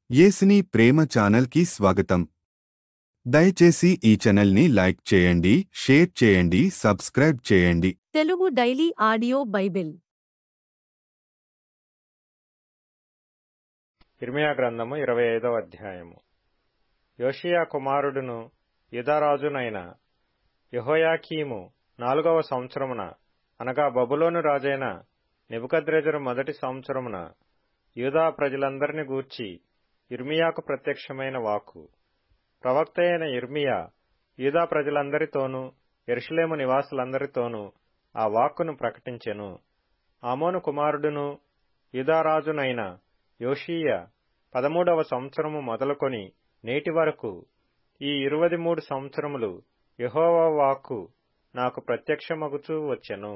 యేసుని ప్రేమ ఛానల్కి స్వాగతం. దయచేసి ఈ ఛానల్ని లైక్ చేయండి, షేర్ చేయండి, సబ్స్క్రైబ్ చేయండి. తెలుగు డైలీ ఆడియో బైబిల్ ఇర్మియా గ్రంథము 25వ అధ్యాయము. యోషియా కుమారుడును యూదారాజునైన యెహోయాకీము 4వ సంవత్సరమున, అనగా బబులోను రాజైన నెబుకద్రెజరు మొదటి సంవత్సరమున, యూదా ప్రజలందరిని గూర్చి ఇర్మియాకు ప్రత్యక్షమైన వాక్కు. ప్రవక్త అయిన ఇర్మియా యూదా ప్రజలందరితోనూ యెరూషలేము నివాసులందరితోనూ ఆ వాక్కును ప్రకటించెను. ఆమోను కుమారుడును యూదారాజునైన యోషీయా 13వ సంవత్సరము మొదలుకొని నేటి వరకు ఈ 23 సంవత్సరములు యెహోవా వాక్కు నాకు ప్రత్యక్షమగుచూ వచ్చెను.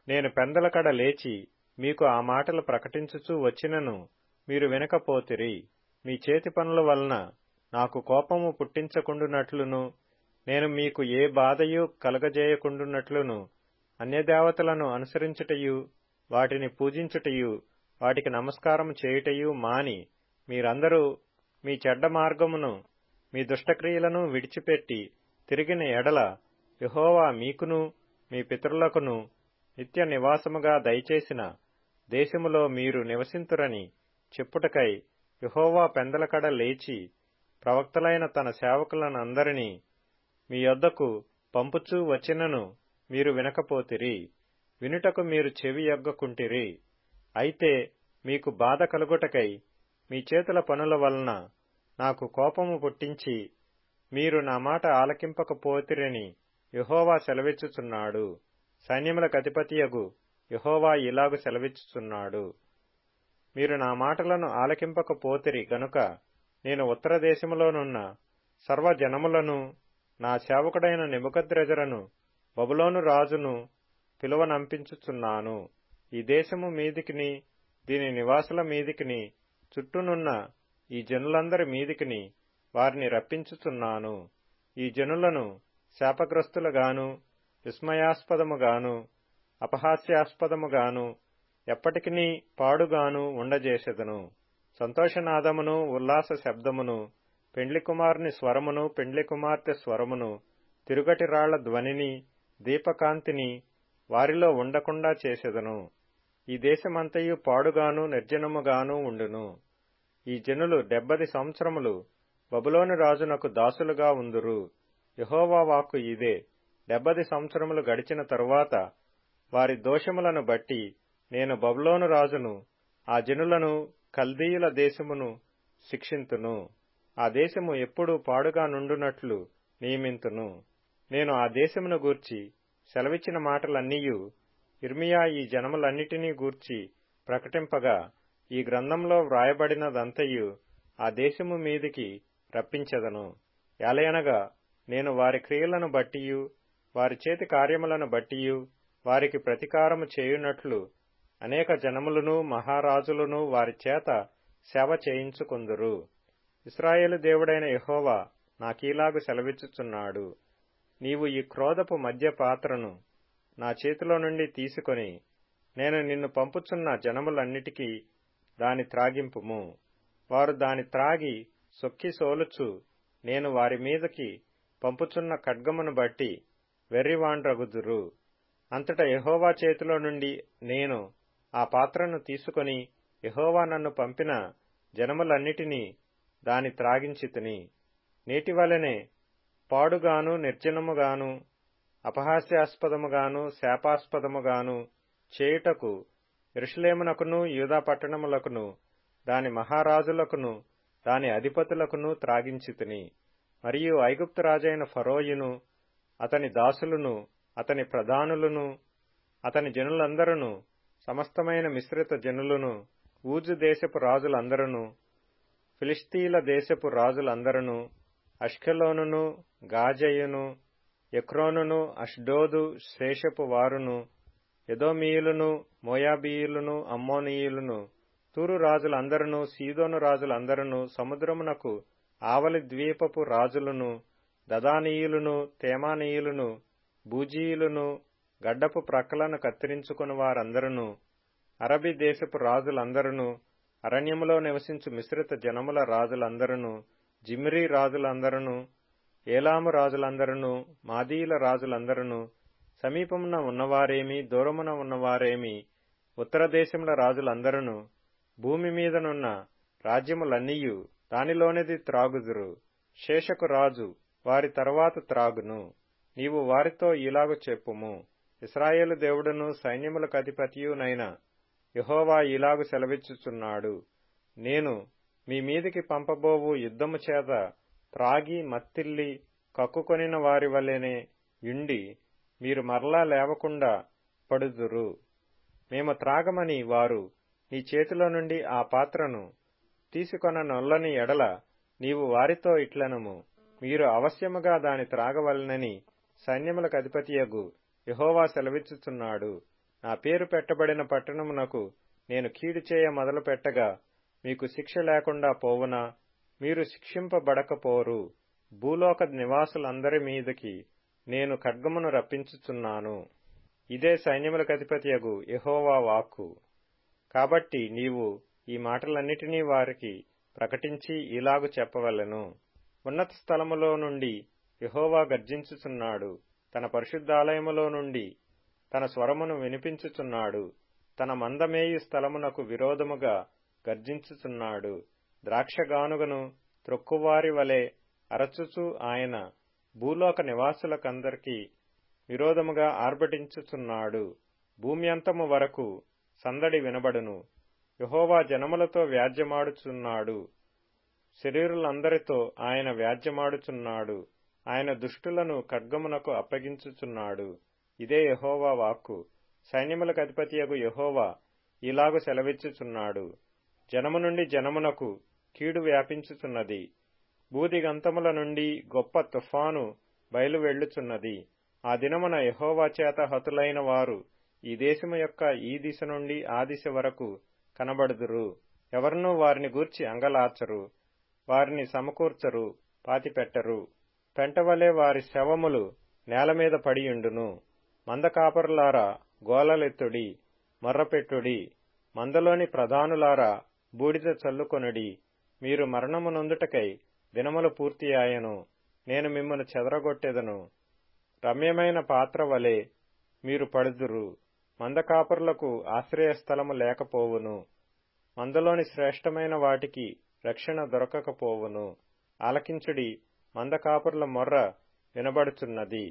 నేను పెందలకడ లేచి మీకు ఆ మాటలు ప్రకటించుచూ వచ్చినను మీరు వినకపోతిరి. మీ చేతి పనుల వలన నాకు కోపము పుట్టించకుండునట్లును, నేను మీకు ఏ బాధయు కలగజేయకుండునట్లును అన్యదేవతలను అనుసరించుటయు, వాటిని పూజించుటయు, వాటికి నమస్కారము చేయుటయు మాని మీరందరూ మీ చెడ్డ మార్గమును, మీ దుష్టక్రియలను విడిచిపెట్టి తిరిగిన ఎడల యెహోవా మీకును మీ పితరులకును నిత్య నివాసముగా దయచేసిన దేశములో మీరు నివసింతురని చెప్పుటకై యెహోవా పెందలకడ లేచి ప్రవక్తలైన తన సేవకులనందరినీ మీ యొద్దకు పంపుచూ వచ్చినను మీరు వినకపోతిరి. వినుటకు మీరు చెవి యొగ్గకుంటిరి. అయితే మీకు బాధ కలుగుటకై మీ చేతుల పనుల వలన నాకు కోపము పుట్టించి మీరు నా మాట ఆలకింపకపోతిరని యెహోవా సెలవిచ్చుచున్నాడు. సైన్యములకు అధిపతియగు యెహోవా ఇలాగు సెలవిచ్చుచున్నాడు. మీరు నా మాటలను ఆలకింపకపోతిరి గనుక నేను ఉత్తర దేశములోనున్న సర్వజనములను, నా సేవకుడైన నెబుకద్రెజరును, బబులోను రాజును పిలువనంపించుచున్నాను. ఈ దేశము మీదికిని దీని నివాసుల మీదికిని చుట్టూనున్న ఈ జనులందరి మీదికిని వారిని రప్పించుచున్నాను. ఈ జనులను శాపగ్రస్తులుగాను, విస్మయాస్పదముగాను, అపహాస్యాస్పదముగాను, ఎప్పటికినీ పాడుగాను ఉండజేసెదను. సంతోషనాదమును, ఉల్లాస శబ్దమును, పెండ్లి కుమారుని స్వరమును, పెండ్లి కుమార్తె స్వరమును, తిరుగటి రాళ్ల ధ్వనిని, దీపకాంతిని వారిలో ఉండకుండా చేసెదను. ఈ దేశమంతయు పాడుగాను నిర్జనముగాను ఉండును. ఈ జనులు 70 సంవత్సరములు బబులోను రాజునకు దాసులుగా ఉందురు. యెహోవా వాక్కు ఇదే. 70 సంవత్సరములు గడిచిన తరువాత వారి దోషములను బట్టి నేను బబులోను రాజును, ఆ జనులను, కల్దీయుల దేశమును శిక్షింతును. ఆ దేశము ఎప్పుడూ పాడుగా నుండునట్లు నియమింతును. నేను ఆ దేశమును గూర్చి సెలవిచ్చిన మాటలన్నీయు ఇర్మియా ఈ జనములన్నిటినీ గూర్చి ప్రకటింపగా ఈ గ్రంథంలో వ్రాయబడినదంతయు ఆ దేశము మీదికి రప్పించెదను. ఏలయనగా నేను వారి క్రియలను బట్టియు, వారి చేతి కార్యములను బట్టియు వారికి ప్రతీకారము చేయునట్లు అనేక జనములను, మహారాజులను వారి చేత సేవ చేయించుకొందురు. ఇశ్రాయేలు దేవుడైన యెహోవా నాకీలాగు సెలవిచ్చుచున్నాడు. నీవు ఈ క్రోధపు మద్య పాత్రను నా చేతిలో నుండి తీసుకొని నేను నిన్ను పంపుచున్న జనములన్నిటికీ దాని త్రాగింపుము. వారు దాని త్రాగి సొక్కి సోలుచు నేను వారి మీదకి పంపుచున్న ఖడ్గమును బట్టి వెర్రివాండ్రగుదురు. అంతటా యెహోవా చేతిలో నుండి నేను ఆ పాత్రను తీసుకొని యెహోవా నన్ను పంపిన జనములన్నిటినీ దాని త్రాగించితిని. నేటివలనే పాడుగాను, నిర్జనముగాను, అపహాస్యాస్పదముగాను, శాపాస్పదముగాను చేయుటకు యెరూషలేమునకును, యూదా పట్టణములకును, దాని మహారాజులకును, దాని అధిపతులకును త్రాగించితిని. మరియు ఐగుప్తు రాజైన ఫరోయును, అతని దాసులను, అతని ప్రధానులను, అతని జనులందరూ, సమస్తమైన మిశ్రిత జనులను, ఊజు దేశపు రాజులందరూ, ఫిలిష్తీల దేశపు రాజులందరూ, అష్కెలోనును, గాజయును, ఎక్రోనును, అష్డోదు శేషపు వారును, ఎదోమీయులను, మోయాబీయులను, అమ్మోనీయులను, తూరు రాజులందరూ, సీదోను రాజులందరూ, సముద్రమునకు ఆవలి ద్వీపపు రాజులను, దదానీయులను, తేమానీయులను, బూజీయులను, గడ్డపు ప్రక్కలను కత్తిరించుకుని వారందరూ, అరబీ దేశపు రాజులందరూ, అరణ్యములో నివసించు మిశ్రిత జనముల రాజులందరూ, జిమ్రీ రాజులందరూ, ఏలాము రాజులందరూ, మాదీయుల రాజులందరూ, సమీపమున ఉన్నవారేమి దూరమున ఉన్నవారేమి, ఉత్తర దేశముల రాజులందరూ, భూమి మీదనున్న రాజ్యములన్నీయు దానిలోనిది త్రాగుదురు. శేషకు రాజు వారి తరువాత త్రాగును. నీవు వారితో ఇలాగు చెప్పుము, ఇశ్రాయేలు దేవుడును సైన్యములకు అధిపతియునైన యెహోవా ఇలాగు సెలవిచ్చుచున్నాడు, నేను మీ మీదికి పంపబోవు యుద్ధము చేత త్రాగి మత్తిల్లి కక్కుకొనిన వారి వలెనే యుండి మీరు మరలా లేవకుండా పడుదురు. మేము త్రాగమని వారు నీ చేతిలో నుండి ఆ పాత్రను తీసుకొననొల్లని ఎడల నీవు వారితో ఇట్లనము, మీరు అవశ్యముగా దాని త్రాగవలనని సైన్యములకు అధిపతియగు యెహోవా సెలవిచ్చుచున్నాడు. నా పేరు పెట్టబడిన పట్టణమునకు నేను కీడు చేయ మొదలు పెట్టగా మీకు శిక్ష లేకుండా పోవునా? మీరు శిక్షింపబడకపోరు. భూలోక నివాసులందరి మీదకి నేను ఖడ్గమును రప్పించుచున్నాను. ఇదే సైన్యములకు అధిపతియగు యెహోవా వాక్కు. కాబట్టి నీవు ఈ మాటలన్నిటినీ వారికి ప్రకటించి ఇలాగు చెప్పవలెను, ఉన్నత స్థలములో నుండి యెహోవా గర్జించుచున్నాడు. తన పరిశుద్ధాలయములో నుండి తన స్వరమును వినిపించుచున్నాడు. తన మందమేయు స్థలమునకు విరోధముగా గర్జించుచున్నాడు. ద్రాక్షగానుగను త్రొక్కువారి వలె అరచుచు ఆయన భూలోక నివాసులకందరికీ విరోధముగా ఆర్భటించుచున్నాడు. భూమి అంతము వరకు సందడి వినబడును. యెహోవా జనములతో వ్యాజ్యమాడుచున్నాడు. శరీరులందరితో ఆయన వ్యాజ్యమాడుచున్నాడు. ఆయన దుష్టులను ఖడ్గమునకు అప్పగించుచున్నాడు. ఇదే యెహోవా వాక్కు. సైన్యములకు అధిపతియగు యెహోవా ఇలాగు సెలవిచ్చుచున్నాడు, జనము నుండి జనమునకు కీడు వ్యాపించుచున్నది. భూదిగంతముల నుండి గొప్ప తుఫాను బయలువెళ్ళుచున్నది. ఆ దినమున యెహోవా చేత హతులైన వారు ఈ దేశము యొక్క ఈ దిశ నుండి ఆ దిశ వరకు కనబడుదురు. ఎవరినూ వారిని గూర్చి అంగలార్చరు, వారిని సమకూర్చరు, పాతిపెట్టరు. పెంటవలే వారి శవములు నేలమీద పడియుండును. మందకాపరులారా గోలలెత్తుడి, మొర్రపెట్టుడి. మందలోని ప్రధానులారా బూడిద చల్లుకొనుడి. మీరు మరణము నొందుటకై దినములు పూర్తియాయను. నేను మిమ్మను చెదరగొట్టెదను. రమ్యమైన పాత్ర వలె మీరు పడుదురు. మందకాపరులకు ఆశ్రయస్థలము లేకపోవును. మందలోని శ్రేష్టమైన వాటికి రక్షణ దొరకకపోవును. ఆలకించుడి, మందకాపరుల మొర్ర వినబడుచున్నది.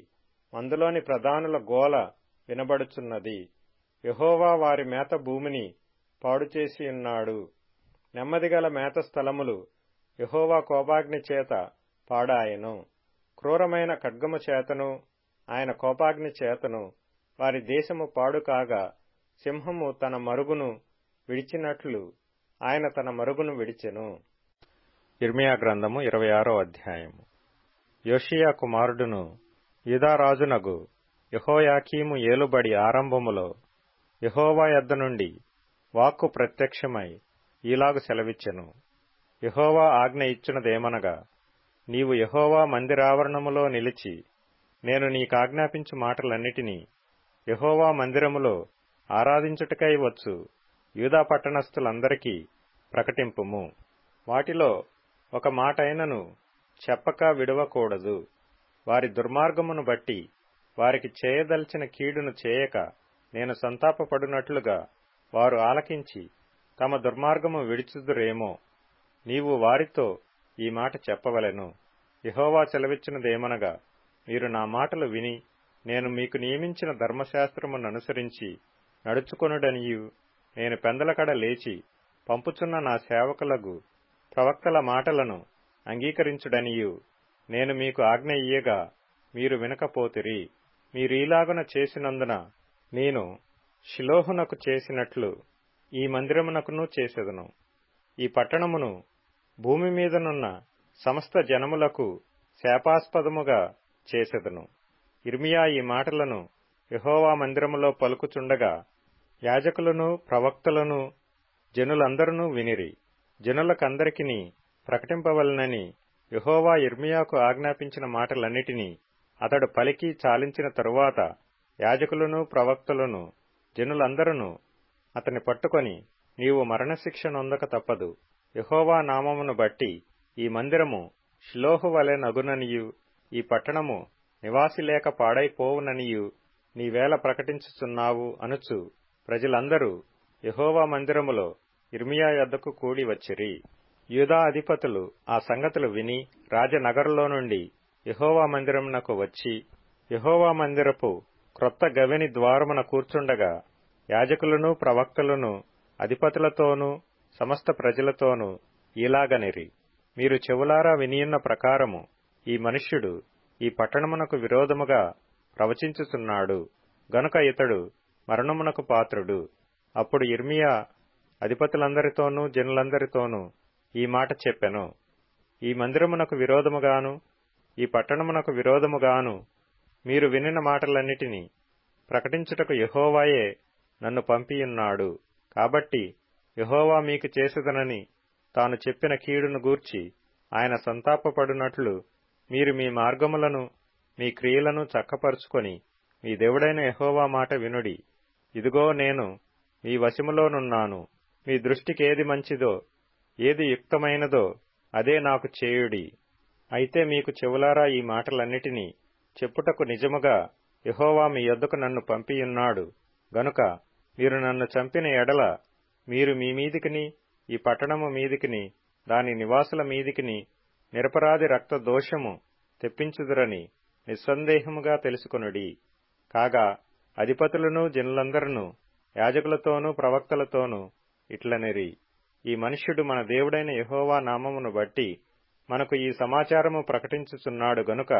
మందలోని ప్రధానుల గోల వినబడుచున్నది. యెహోవా వారి మేత భూమిని పాడుచేసి ఉన్నాడు. నెమ్మదిగల మేత స్థలములు యెహోవా కోపాగ్ని చేత పాడాయెను. క్రూరమైన ఖడ్గము చేతను ఆయన కోపాగ్ని చేతను వారి దేశము పాడు కాగా, సింహము తన మరుగును విడిచినట్లు ఆయన తన మరుగును విడిచెను. ఇర్మియా గ్రంథము 26వ అధ్యాయము. యోషియా కుమారుడును యూదారాజునగు యెహోయాకీము ఏలుబడి ఆరంభములో యెహోవా యొద్ద నుండి వాక్కు ప్రత్యక్షమై ఈలాగు సెలవిచ్చెను. యెహోవా ఆజ్ఞ ఇచ్చునదేమనగా, నీవు యెహోవా మందిరావరణములో నిలిచి నేను నీకాజ్ఞాపించు మాటలన్నిటినీ యెహోవా మందిరములో ఆరాధించుటకై వచ్చు యూదా పట్టణస్థులందరికీ ప్రకటింపుము. వాటిలో ఒక మాటైనను చెప్పక విడవకూడదు. వారి దుర్మార్గమును బట్టి వారికి చేయదలిచిన కీడును చేయక నేను సంతాపపడునట్లుగా వారు ఆలకించి తమ దుర్మార్గము విడిచుదురేమో. నీవు వారితో ఈ మాట చెప్పవలెను. యెహోవా సెలవిచ్చినదేమనగా, మీరు నా మాటలు విని నేను మీకు నియమించిన ధర్మశాస్త్రముననుసరించి నడుచుకొనుడనియు, నేను పెందలకడ లేచి పంపుచున్న నా సేవకులకు ప్రవక్తల మాటలను అంగీకరించుడనియు నేను మీకు ఆజ్ఞ ఇయ్యగా మీరు వినకపోతిరి. మీరీలాగున చేసినందున నేను షిలోహునకు చేసినట్లు ఈ మందిరమునకును చేసెదను. ఈ పట్టణమును భూమి మీదనున్న సమస్త జనములకు శాపాస్పదముగా చేసెదను. ఇర్మియా ఈ మాటలను యెహోవా మందిరములో పలుకుచుండగా యాజకులను ప్రవక్తలను జనులందరూ వినిరి. జనులకందరికిని ప్రకటింపవలనని యెహోవా ఇర్మియాకు ఆజ్ఞాపించిన మాటలన్నిటినీ అతడు పలికి చాలించిన తరువాత యాజకులను ప్రవక్తలను జనులందరూ అతని పట్టుకొని నీవు మరణశిక్ష నొందక తప్పదు. యెహోవా నామమును బట్టి ఈ మందిరము షిలోహు వలె నగుననియు, ఈ పట్టణము నివాసి లేక పాడైపోవుననియు నీవేళ ప్రకటించుచున్నావు అనుచు ప్రజలందరూ యెహోవా మందిరములో యిర్మీయా యొద్దకు కూడి వచ్చిరి. యూదా అధిపతులు ఆ సంగతులు విని రాజనగరులో నుండి యెహోవా మందిరమునకు వచ్చి యెహోవా మందిరపు క్రొత్త గవిని ద్వారమున కూర్చుండగా యాజకులను ప్రవక్తలను అధిపతులతోనూ సమస్త ప్రజలతోనూ ఈలాగనిరి, మీరు చెవులారా వినియున్న ప్రకారము ఈ మనుష్యుడు ఈ పట్టణమునకు విరోధముగా ప్రవచించుచున్నాడు గనుక ఇతడు మరణమునకు పాత్రుడు. అప్పుడు యిర్మీయా అధిపతులందరితోనూ జనులందరితోనూ ఈ మాట చెప్పెను, ఈ మందిరమునకు విరోధముగాను ఈ పట్టణమునకు విరోధముగాను మీరు వినిన మాటలన్నిటినీ ప్రకటించుటకు యెహోవాయే నన్ను పంపియున్నాడు. కాబట్టి యెహోవా మీకు చేసేదనని తాను చెప్పిన కీడును గూర్చి ఆయన సంతాపపడునట్లు మీరు మీ మార్గములను మీ క్రియలను చక్కపరుచుకొని మీ దేవుడైన యెహోవా మాట వినుడి. ఇదిగో నేను మీ వశములోనున్నాను. మీ దృష్టికేది మంచిదో ఏది యుక్తమైనదో అదే నాకు చేయుడి. అయితే మీకు చెవులారా ఈ మాటలన్నిటినీ చెప్పుటకు నిజముగా యెహోవా మీ యొద్దకు నన్ను పంపియున్నాడు గనుక మీరు నన్ను చంపిన ఎడల మీరు మీ మీదికిని ఈ పట్టణము మీదికిని దాని నివాసుల మీదికిని నిరపరాధి రక్త దోషము తెప్పించుదురని నిస్సందేహముగా తెలుసుకొనుడి. కాగా అధిపతులను జనులందరూ యాజకులతోనూ ప్రవక్తలతోనూ ఇట్లనిరి, ఈ మనుష్యుడు మన దేవుడైన యెహోవా నామమును బట్టి మనకు ఈ సమాచారము ప్రకటించుచున్నాడు గనుక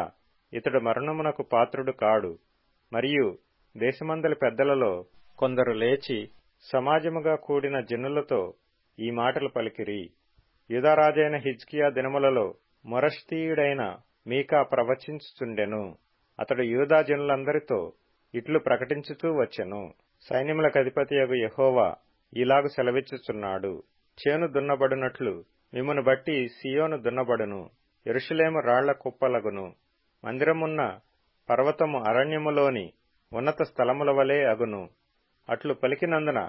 ఇతడు మరణమునకు పాత్రుడు కాడు. మరియు దేశమందలి పెద్దలలో కొందరు లేచి సమాజముగా కూడిన జనులతో ఈ మాటలు పలికిరి. యూదారాజైన హిజ్కియా దినములలో మొరష్తీయుడైన మీకా ప్రవచించుచుండెను. అతడు యూదా జనులందరితో ఇట్లు ప్రకటించుతూ వచ్చెను, సైన్యములకధిపతియగు యెహోవా ఇలాగు సెలవిచ్చుచున్నాడు, చేను దున్నబడునట్లు మిమ్మును బట్టి సియోను దున్నబడును, యెరూషలేము రాళ్ల కుప్పలగును, మందిరమున్న పర్వతము అరణ్యములోని ఉన్నత స్థలముల వలె అగును. అట్లు పలికినందున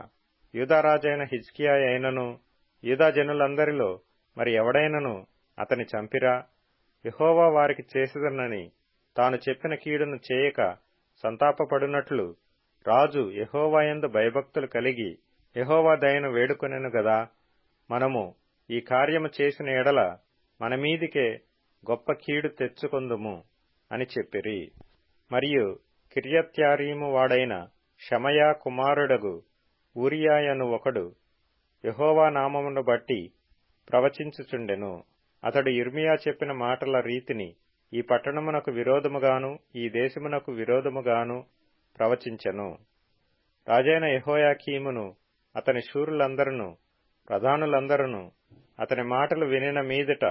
యూదారాజైన హిజ్కియా అయినను యూదా జనులందరిలో మరి ఎవడైనను అతని చంపిరా? యెహోవా వారికి చేసేదనని తాను చెప్పిన కీడును చేయక సంతాపపడునట్లు రాజు యెహోవాయందు భయభక్తులు కలిగి యెహోవా దయను వేడుకొనెను గదా. మనము ఈ కార్యము చేసిన ఎడల మన మీదికే గొప్ప కీడు తెచ్చుకొందుము అని చెప్పిరి. మరియు కిర్యత్యారీము వాడైన షమయా కుమారుడగు ఊరియాయను ఒకడు యెహోవా నామమును బట్టి ప్రవచించుచుండెను. అతడు యిర్మీయా చెప్పిన మాటల రీతిని ఈ పట్టణమునకు విరోధముగాను ఈ దేశమునకు విరోధముగాను ప్రవచించెను. రాజైన యెహోయాకీమును అతని శూరులందరూ ప్రధానులందరూ అతని మాటలు వినిన మీదట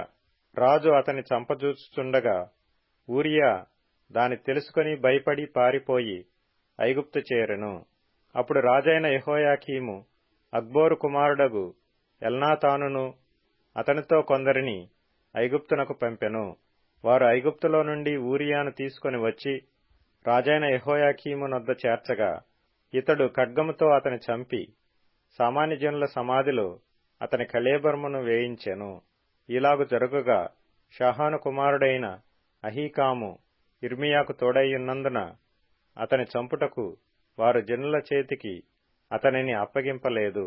రాజు అతని చంపజూచుచుండగా ఊరియా దాని తెలుసుకొని భయపడి పారిపోయి ఐగుప్తు చేరెను. అప్పుడు రాజైన యెహోయాకీము అక్బోరు కుమారుడగు ఎల్నాతానును అతనితో కొందరిని ఐగుప్తునకు పంపెను. వారు ఐగుప్తులో నుండి ఊరియాను తీసుకొని వచ్చి రాజైన యెహోయాకీము నొద్ద చేర్చగా ఇతడు ఖడ్గముతో అతని చంపి సామాన్యజనుల సమాధిలో అతని కళేబరమును వేయించెను. ఇలాగు జరుగుగా షాహాను కుమారుడైన అహీకాము యిర్మీయాకు తోడైయున్నందున అతని చంపుటకు వారు జనుల చేతికి అతనిని అప్పగింపలేదు.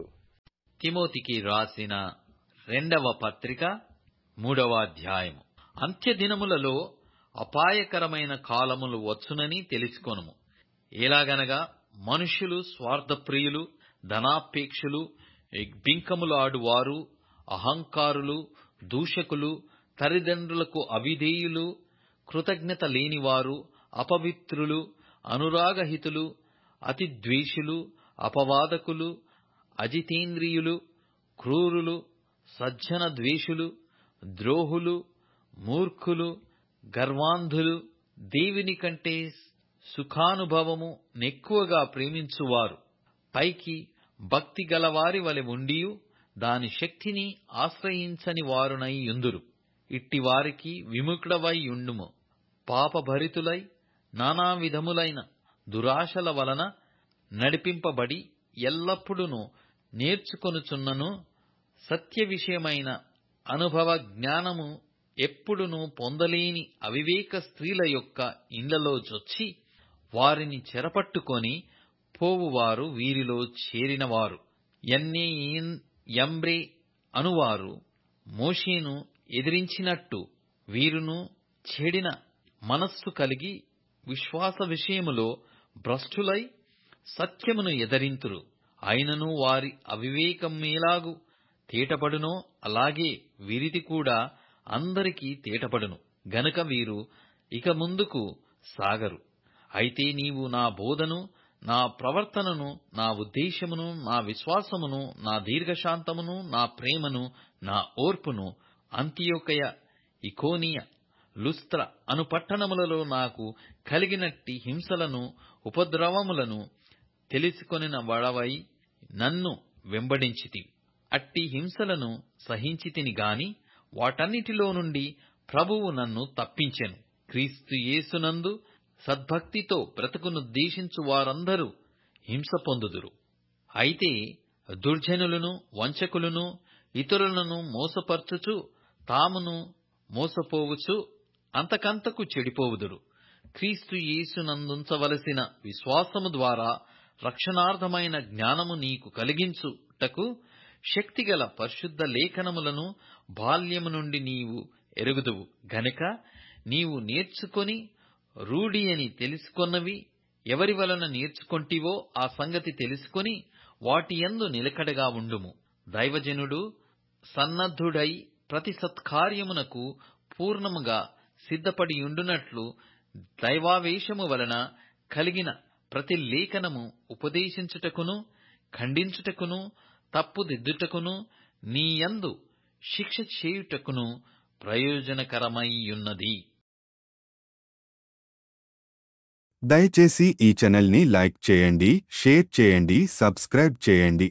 తిమోతికి రాసిన 2వ పత్రిక 3వ అధ్యాయము. అంత్యదినములలో అపాయకరమైన కాలములు వచ్చునని తెలుసుకొనుము. ఎలాగనగా మనుష్యులు స్వార్థప్రియులు, ధనాపేక్షులు, బింకములాడువారు, అహంకారులు, దూషకులు, తల్లిదండ్రులకు అవిధేయులు, కృతజ్ఞత లేనివారు, అపవిత్రులు, అనురాగహితులు, అతిద్వేషులు, అపవాదకులు, అజితేంద్రియులు, క్రూరులు, సజ్జన ద్వేషులు, ద్రోహులు, మూర్ఖులు, గర్వాంధులు, దేవుని కంటే సుఖానుభవము నెక్కువగా ప్రేమించువారు, పైకి భక్తి గలవారి వలె ఉండియు దాని శక్తిని ఆశ్రయించని వారునై యుందురు. ఇట్టివారికి విముఖుడవై యుండుము. పాపభరితులై నానా విధములైన దురాశల వలన నడిపింపబడి ఎల్లప్పుడూ నేర్చుకొనుచున్నను. సత్య విషయమైన అనుభవ జ్ఞానము ఎప్పుడునూ పొందలేని అవివేక స్త్రీల యొక్క ఇండ్లలో చొచ్చి వారిని చెరపట్టుకొని పోవువారు వీరిలో చేరినవారు. యన్నే యంబ్రే అనువారు మోషేను ఎదిరించినట్టు వీరును చెడిన మనస్సు కలిగి విశ్వాస విషయములో భ్రష్టులై సత్యమును ఎదరింతురు. అయినను వారి అవివేకమేలాగు తేటపడునో అలాగే వీరిది కూడా అందరికీ తేటపడును గనుక వీరు ఇక ముందుకు సాగరు. అయితే నీవు నా బోధను, నా ప్రవర్తనను, నా ఉద్దేశమును, నా విశ్వాసమును, నా దీర్ఘశాంతమును, నా ప్రేమను, నా ఓర్పును అంతియొకయ, ఇకోనియ, లుస్త్ర అను పట్టణములలో నాకు కలిగినట్టి హింసలను ఉపద్రవములను తెలుసుకొనిన వాడవై నన్ను వెంబడించితివి. అట్టి హింసలను సహించితిని గాని వాటన్నిటిలో నుండి ప్రభువు నన్ను తప్పించెను. క్రీస్తు యేసునందు సద్భక్తితో బ్రతుకునుద్దేశించు వారందరూ హింస పొందుదురు. అయితే దుర్జనులను, వంచకులను, ఇతరులను మోసపర్చుచు తామును మోసపోవచ్చు అంతకంతకు చెడిపోవుదురు. క్రీస్తు యేసునందుంచవలసిన విశ్వాసము ద్వారా రక్షణార్థమైన జ్ఞానము నీకు కలిగించుటకు శక్తిగల పరిశుద్ధ లేఖనములను బాల్యము నుండి నీవు ఎరుగుదువు గనుక నీవు నేర్చుకొని రూఢి అని తెలుసుకొన్నవి ఎవరి వలన నేర్చుకొంటివో ఆ సంగతి తెలుసుకొని వాటి యందు నిలకడగా ఉండుము. దైవజనుడు సన్నద్ధుడై ప్రతి సత్కార్యమునకు పూర్ణముగా సిద్ధపడియుండునట్లు దైవావేశము వలన కలిగిన ప్రతి లేఖనము ఉపదేశించుటకును, ఖండించుటకును, తప్పుదిద్దుటకును, నీయందు శిక్ష చేయుటకును ప్రయోజనకరమైయున్నది. దయచేసి ఈ ఛానల్ని లైక్ చేయండి, షేర్ చేయండి, సబ్స్క్రైబ్ చేయండి.